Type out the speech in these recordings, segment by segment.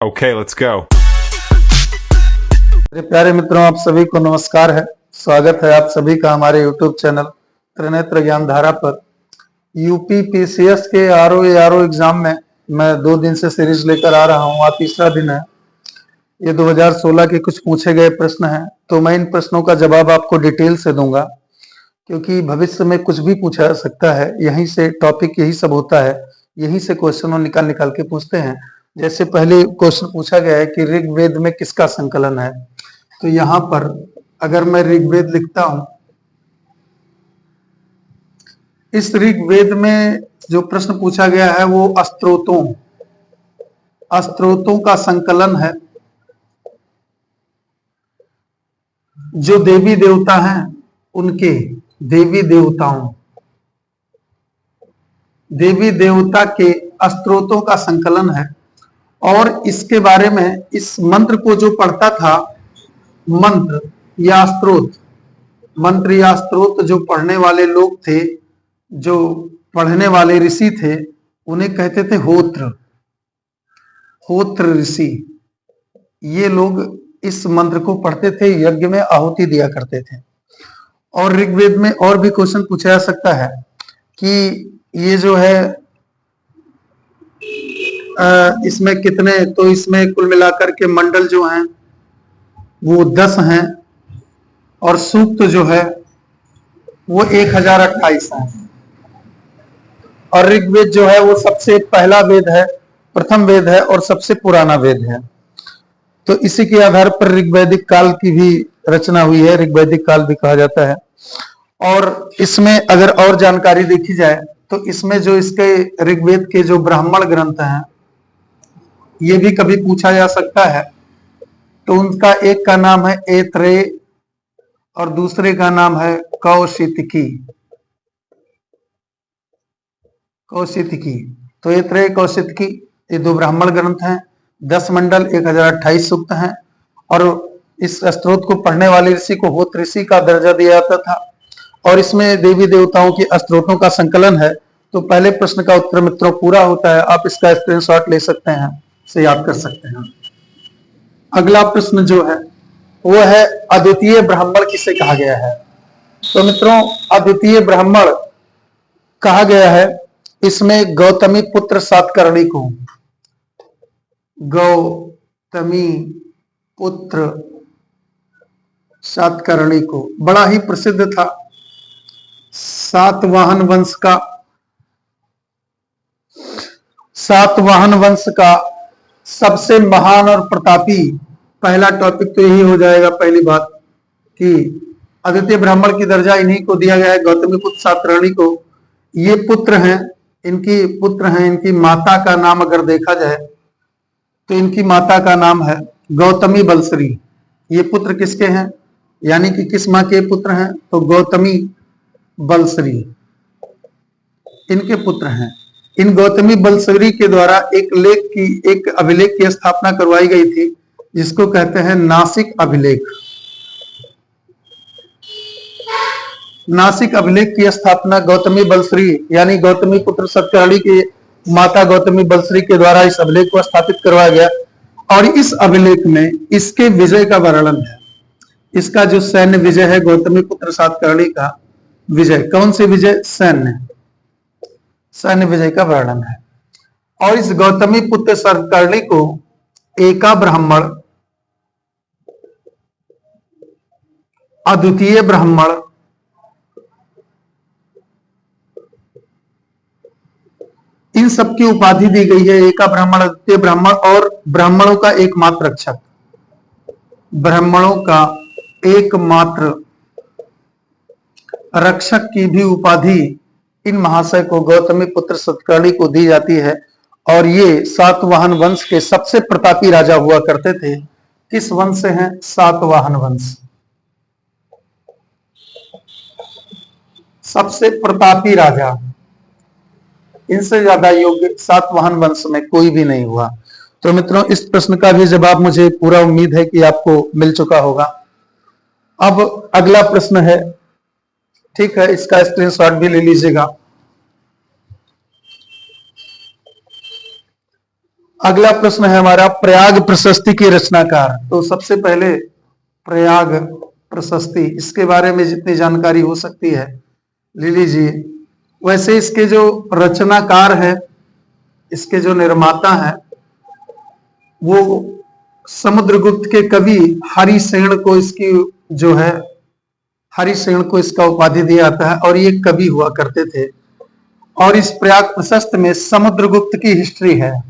Okay, let's go. मेरे प्यारे मित्रों, आप सभी को नमस्कार है। स्वागत है आप सभी का हमारे YouTube चैनल त्रिनेत्र ज्ञान धारा पर। यूपी पीसीएस के आरओ एग्जाम में मैं 2 दिन से सीरीज लेकर आ रहा हूँ। आज तीसरा दिन है। ये 2016 के कुछ पूछे गए प्रश्न हैं, तो मैं इन प्रश्नों का जवाब आपको डिटेल से दूंगा, क्योंकि भविष्य में कुछ भी पूछा जा सकता है। यहीं से टॉपिक यही सब होता है, यहीं से क्वेश्चन निकाल निकाल के पूछते हैं। जैसे पहले क्वेश्चन पूछा गया है कि ऋग्वेद में किसका संकलन है, तो यहाँ पर अगर मैं ऋग्वेद लिखता हूं, इस ऋग्वेद में जो प्रश्न पूछा गया है वो स्त्रोतों का संकलन है। जो देवी देवता हैं उनके देवी देवता के स्त्रोतों का संकलन है। और इसके बारे में इस मंत्र को जो पढ़ता था, मंत्र या स्त्रोत जो पढ़ने वाले लोग थे, जो पढ़ने वाले ऋषि थे, उन्हें कहते थे होत्र ऋषि। ये लोग इस मंत्र को पढ़ते थे, यज्ञ में आहुति दिया करते थे। और ऋग्वेद में और भी क्वेश्चन पूछा जा सकता है कि ये जो है इसमें कितने, तो इसमें कुल मिलाकर के मंडल जो हैं वो 10 हैं और सूक्त जो है वो 1028 है। और ऋग्वेद जो है वो सबसे पहला वेद है, प्रथम वेद है और सबसे पुराना वेद है। तो इसी के आधार पर ऋग्वैदिक काल की भी रचना हुई है, ऋग्वैदिक काल भी कहा जाता है। और इसमें अगर और जानकारी देखी जाए तो इसमें जो इसके ऋग्वेद के जो ब्राह्मण ग्रंथ हैं, ये भी कभी पूछा जा सकता है। तो उनका एक का नाम है ऐत्रेय और दूसरे का नाम है कौशितकी। तो ऐत्रेय कौशितकी, ये 2 ब्राह्मण ग्रंथ हैं, 10 मंडल, 1028 सूक्त हैं। और इस स्तोत्र को पढ़ने वाले ऋषि को होत्र ऋषि का दर्जा दिया जाता था। और इसमें देवी देवताओं की स्तोत्रों का संकलन है। तो पहले प्रश्न का उत्तर मित्रों पूरा होता है। आप इसका स्क्रीनशॉट ले सकते हैं, से याद कर सकते हैं। अगला प्रश्न जो है वो है अद्वितीय ब्राह्मण किसे कहा गया है। तो मित्रों, अद्वितीय ब्राह्मण कहा गया है इसमें गौतमी पुत्र सातकर्णी को। गौतमी पुत्र सातकर्णी को बड़ा ही प्रसिद्ध था। सातवाहन वंश का सबसे महान और प्रतापी, पहला टॉपिक तो यही हो जाएगा, पहली बात कि अद्वितीय ब्राह्मण की दर्जा इन्हीं को दिया गया है, गौतमी पुत्र सातकर्णी को। ये पुत्र हैं, इनकी माता का नाम अगर देखा जाए तो इनकी माता का नाम है गौतमी बलश्री। ये पुत्र किसके हैं, यानी कि किस माँ के पुत्र हैं, तो गौतमी बलश्री इनके पुत्र हैं। इन गौतमी बलश्री के द्वारा एक अभिलेख की स्थापना करवाई गई थी, जिसको कहते हैं नासिक अभिलेख। नासिक अभिलेख की स्थापना गौतमी बलश्री यानी गौतमी पुत्र सातकर्णी की माता गौतमी बलश्री के द्वारा इस अभिलेख को स्थापित करवाया गया। और इस अभिलेख में इसके विजय का वर्णन है। इसका जो सैन्य विजय है गौतमी पुत्र सातकर्णी का विजय, कौन से विजय, सैन्य विजय का वर्णन है। और इस गौतमी पुत्र सातकर्णी को एका ब्राह्मण, अद्वितीय ब्राह्मण, इन सबकी उपाधि दी गई है। एका ब्राह्मण, अद्वितीय ब्राह्मण और ब्राह्मणों का एकमात्र रक्षक। ब्राह्मणों का एकमात्र रक्षक की भी उपाधि इन महाशय को, गौतमी पुत्र सातकर्णी को दी जाती है। और ये सातवाहन वंश के सबसे प्रतापी राजा हुआ करते थे। किस वंश से हैं, सातवाहन वंश। सबसे प्रतापी राजा, इनसे ज्यादा योग्य सातवाहन वंश में कोई भी नहीं हुआ। तो मित्रों, इस प्रश्न का भी जवाब मुझे पूरा उम्मीद है कि आपको मिल चुका होगा। अब अगला प्रश्न है, ठीक है, इसका स्क्रीनशॉट भी ले लीजिएगा। अगला प्रश्न है हमारा, प्रयाग प्रशस्ति के रचनाकार। तो सबसे पहले प्रयाग प्रशस्ति, इसके बारे में जितनी जानकारी हो सकती है ले लीजिए। वैसे इसके जो रचनाकार है, इसके जो निर्माता है, वो समुद्रगुप्त के कवि हरिसेन को इसकी जो है हरिसेन को इसका उपाधि दिया जाता है, और ये कवि हुआ करते थे। और इस प्रयाग प्रशस्ति में समुद्रगुप्त की हिस्ट्री है,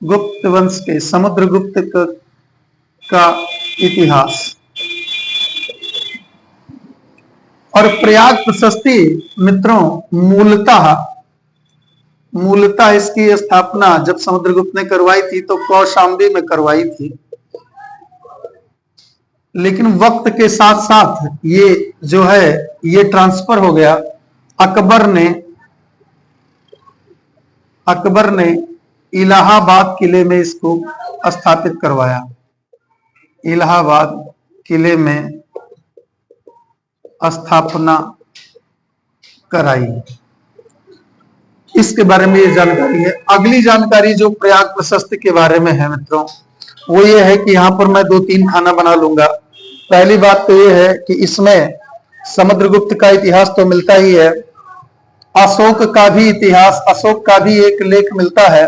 गुप्त वंश के समुद्रगुप्त का इतिहास। और प्रयाग प्रशस्ति मित्रों मूलतः इसकी स्थापना जब समुद्रगुप्त ने करवाई थी तो कौशाम्बी में करवाई थी, लेकिन वक्त के साथ साथ ये जो है ये ट्रांसफर हो गया। अकबर ने इलाहाबाद किले में इसको स्थापित करवाया, इलाहाबाद किले में स्थापना कराई। इसके बारे में ये जानकारी है। अगली जानकारी जो प्रयाग प्रशस्ति के बारे में है मित्रों, वो ये है कि यहाँ पर मैं 2-3 खाना बना लूंगा। पहली बात तो ये है कि इसमें समुद्रगुप्त का इतिहास तो मिलता ही है, अशोक का भी इतिहास, अशोक का भी एक लेख मिलता है,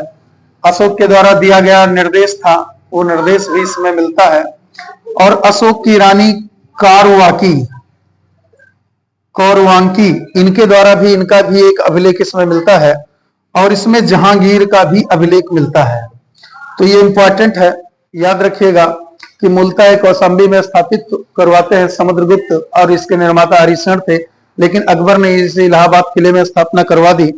अशोक के द्वारा दिया गया निर्देश था, वो निर्देश भी इसमें मिलता है। और अशोक की रानी कौरवांकी, इनके द्वारा भी इनका भी एक अभिलेख इसमें मिलता है। और इसमें जहांगीर का भी अभिलेख मिलता है। तो ये इंपॉर्टेंट है, याद रखिएगा कि मूलतः कौशाम्बी में स्थापित करवाते हैं समुद्रगुप्त, और इसके निर्माता हरिसेन थे, लेकिन अकबर ने इसे इलाहाबाद किले में स्थापना करवा दी।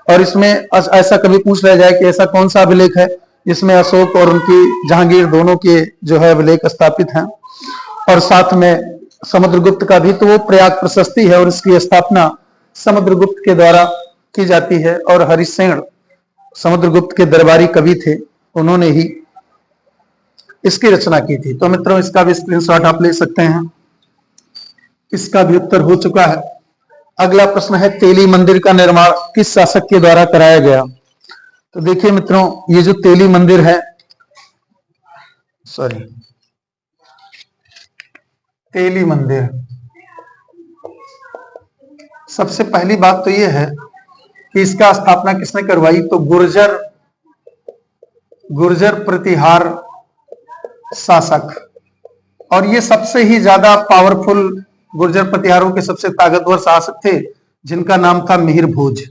और इसमें ऐसा कभी पूछ लिया जाए कि ऐसा कौन सा अभिलेख है जिसमें अशोक और उनकी जहांगीर दोनों के जो है अभिलेख स्थापित हैं, और साथ में समुद्रगुप्त का भी, तो वो प्रयाग प्रशस्ति है, और इसकी स्थापना समुद्रगुप्त के द्वारा की जाती है। और हरिसेन समुद्रगुप्त के दरबारी कवि थे, उन्होंने ही इसकी रचना की थी। तो मित्रों इसका भी स्क्रीनशॉट आप ले सकते हैं। इसका भी उत्तर हो चुका है। अगला प्रश्न है, तेली मंदिर का निर्माण किस शासक के द्वारा कराया गया? तो देखिए मित्रों, ये जो तेली मंदिर है, तेली मंदिर, सबसे पहली बात तो ये है कि इसका स्थापना किसने करवाई? तो गुर्जर प्रतिहार शासक। और ये सबसे ही ज्यादा पावरफुल, गुर्जर प्रतिहारों के सबसे ताकतवर शासक थे, जिनका नाम था मिहिर भोज।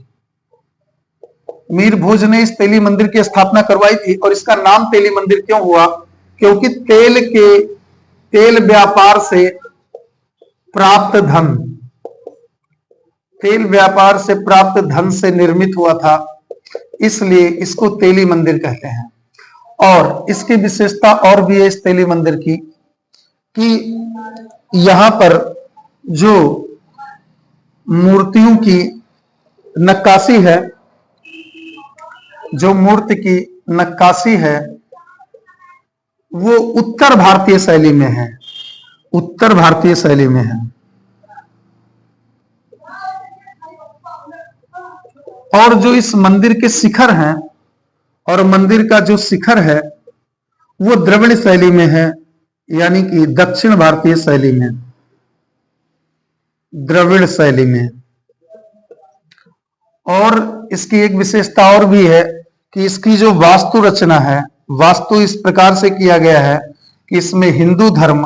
मिहिर भोज ने इस तेली मंदिर की स्थापना करवाई थी। और इसका नाम तेली मंदिर क्यों हुआ? क्योंकि तेल व्यापार से प्राप्त धन से निर्मित हुआ था, इसलिए इसको तेली मंदिर कहते हैं। और इसकी विशेषता और भी है इस तेली मंदिर की, कि यहां पर जो मूर्तियों की नक्काशी है, जो मूर्ति की नक्काशी है, वो उत्तर भारतीय शैली में है, उत्तर भारतीय शैली में है। और जो इस मंदिर के शिखर हैं, और मंदिर का जो शिखर है वो द्रविड़ शैली में है, यानी कि दक्षिण भारतीय शैली में, द्रविड़ शैली में। और इसकी एक विशेषता और भी है कि इसकी जो वास्तु रचना है, वास्तु इस प्रकार से किया गया है कि इसमें हिंदू धर्म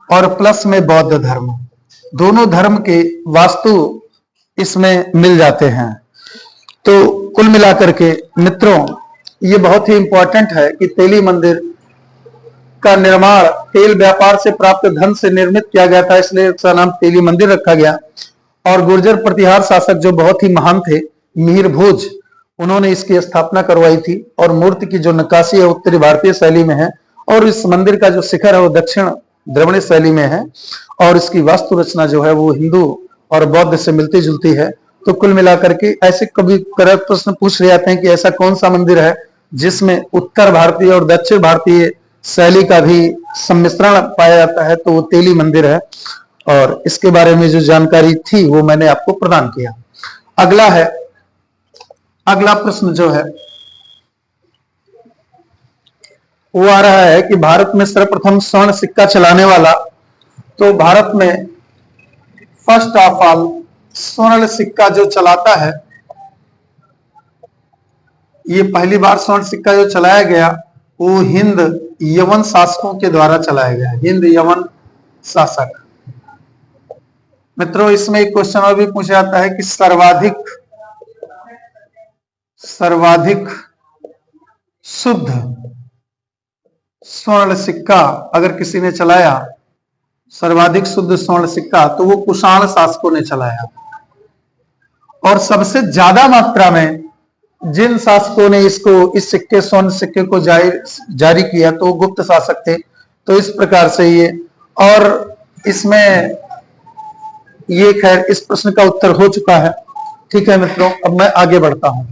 और प्लस में बौद्ध धर्म, दोनों धर्म के वास्तु इसमें मिल जाते हैं। तो कुल मिलाकर के मित्रों ये बहुत ही इंपॉर्टेंट है कि तेली मंदिर का निर्माण तेल व्यापार से प्राप्त धन से निर्मित किया गया था, इसलिए इसका नाम तेली मंदिर रखा गया। और गुर्जर प्रतिहार शासक जो बहुत ही महान थे, मिहिर भोज, उन्होंने इसकी स्थापना करवाई थी। और मूर्ति की जो नक्काशी है उत्तरी भारतीय शैली में है, और इस मंदिर का जो शिखर है वो दक्षिण द्रविड़ शैली में है। और इसकी वास्तु रचना जो है वो हिंदू और बौद्ध से मिलती जुलती है। तो कुल मिलाकर के ऐसे कभी प्रश्न पूछ रहे आते हैं कि ऐसा कौन सा मंदिर है जिसमें उत्तर भारतीय और दक्षिण भारतीय शैली का भी सम्मिश्रण पाया जाता है, तो वो तेली मंदिर है। और इसके बारे में जो जानकारी थी वो मैंने आपको प्रदान किया। अगला प्रश्न जो है वो आ रहा है कि भारत में सर्वप्रथम स्वर्ण सिक्का चलाने वाला, तो भारत में फर्स्ट ऑफ ऑल स्वर्ण सिक्का जो चलाता है, ये पहली बार स्वर्ण सिक्का जो चलाया गया वो हिंद यवन शासकों के द्वारा चलाया गया, हिंद यवन शासक। मित्रों, इसमें एक क्वेश्चन और भी पूछा जाता है कि सर्वाधिक शुद्ध स्वर्ण सिक्का अगर किसी ने चलाया, सर्वाधिक शुद्ध स्वर्ण सिक्का, तो वो कुषाण शासकों ने चलाया। और सबसे ज्यादा मात्रा में जिन शासकों ने इस सिक्के, स्वर्ण सिक्के को जारी किया, तो गुप्त शासक थे। तो इस प्रकार से ये, और इसमें ये खैर इस प्रश्न का उत्तर हो चुका है। ठीक है मित्रों, अब मैं आगे बढ़ता हूं।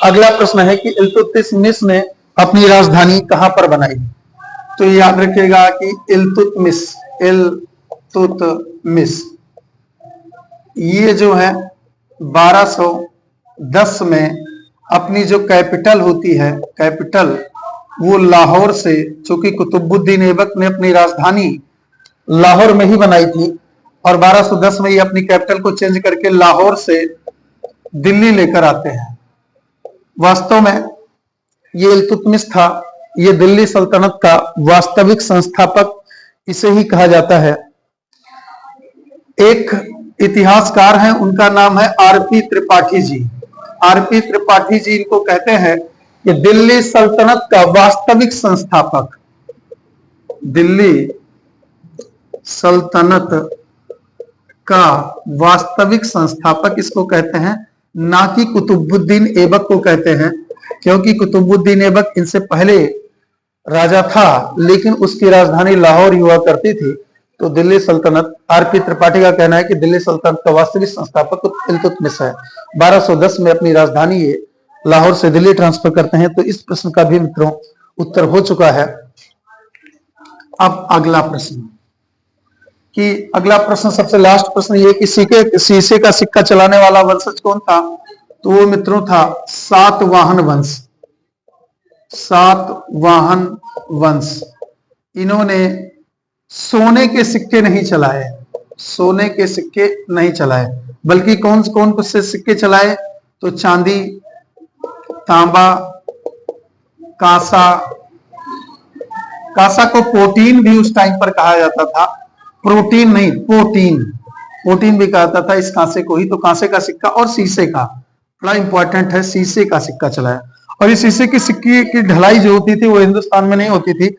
अगला प्रश्न है कि इल्तुतमिश ने अपनी राजधानी कहां पर बनाई? तो याद रखिएगा कि इल्तुतमिश ये जो है 1210 में अपनी जो कैपिटल होती है, कैपिटल वो लाहौर से, चूंकि कुतुबुद्दीन ऐबक ने अपनी राजधानी लाहौर में ही बनाई थी, और 1210 में ये अपनी कैपिटल को चेंज करके लाहौर से दिल्ली लेकर आते हैं। वास्तव में ये इल्तुतमिश था, ये दिल्ली सल्तनत का वास्तविक संस्थापक इसे ही कहा जाता है। एक इतिहासकार हैं, उनका नाम है आरपी त्रिपाठी जी। आरपी त्रिपाठी जी इनको कहते हैं कि दिल्ली सल्तनत का वास्तविक संस्थापक, दिल्ली सल्तनत का वास्तविक संस्थापक इसको कहते हैं, ना कि कुतुबुद्दीन ऐबक को कहते हैं, क्योंकि कुतुबुद्दीन ऐबक इनसे पहले राजा था, लेकिन उसकी राजधानी लाहौर हुआ करती थी। तो दिल्ली सल्तनत, आरपी त्रिपाठी का कहना है कि दिल्ली सल्तनत का वास्तविक संस्थापक इल्तुतमिश है। 1210 में अपनी राजधानी ये लाहौर से दिल्ली ट्रांसफर करते हैं। तो इस प्रश्न का भी मित्रों उत्तर हो चुका है। अब अगला प्रश्न, कि अगला प्रश्न सबसे लास्ट प्रश्न ये कि शीशे का सिक्का चलाने वाला वंशज कौन था? तो वो मित्रों था सातवाहन वंश। सातवाहन वंश, इन्होंने सोने के सिक्के नहीं चलाए, सोने के सिक्के नहीं चलाए, बल्कि कौन कौन से सिक्के चलाए? तो चांदी, तांबा, कांसा। कांसा को प्रोटीन भी उस टाइम पर कहा जाता था, प्रोटीन नहीं, प्रोटीन भी कहा जाता था इस कांसे को ही। तो कांसे का सिक्का और शीशे का, बड़ा इंपॉर्टेंट है, शीशे का सिक्का चलाया। और इस शीशे की सिक्के की ढलाई जो होती थी वो हिंदुस्तान में नहीं होती थी,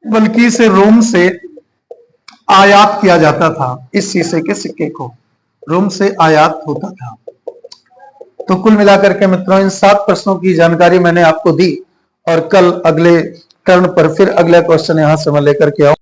बल्कि इसे रोम से आयात किया जाता था। इस शीशे के सिक्के को रोम से आयात होता था। तो कुल मिलाकर के मित्रों इन 7 प्रश्नों की जानकारी मैंने आपको दी, और कल अगले टर्न पर फिर अगला क्वेश्चन यहां से मैं लेकर के आऊं।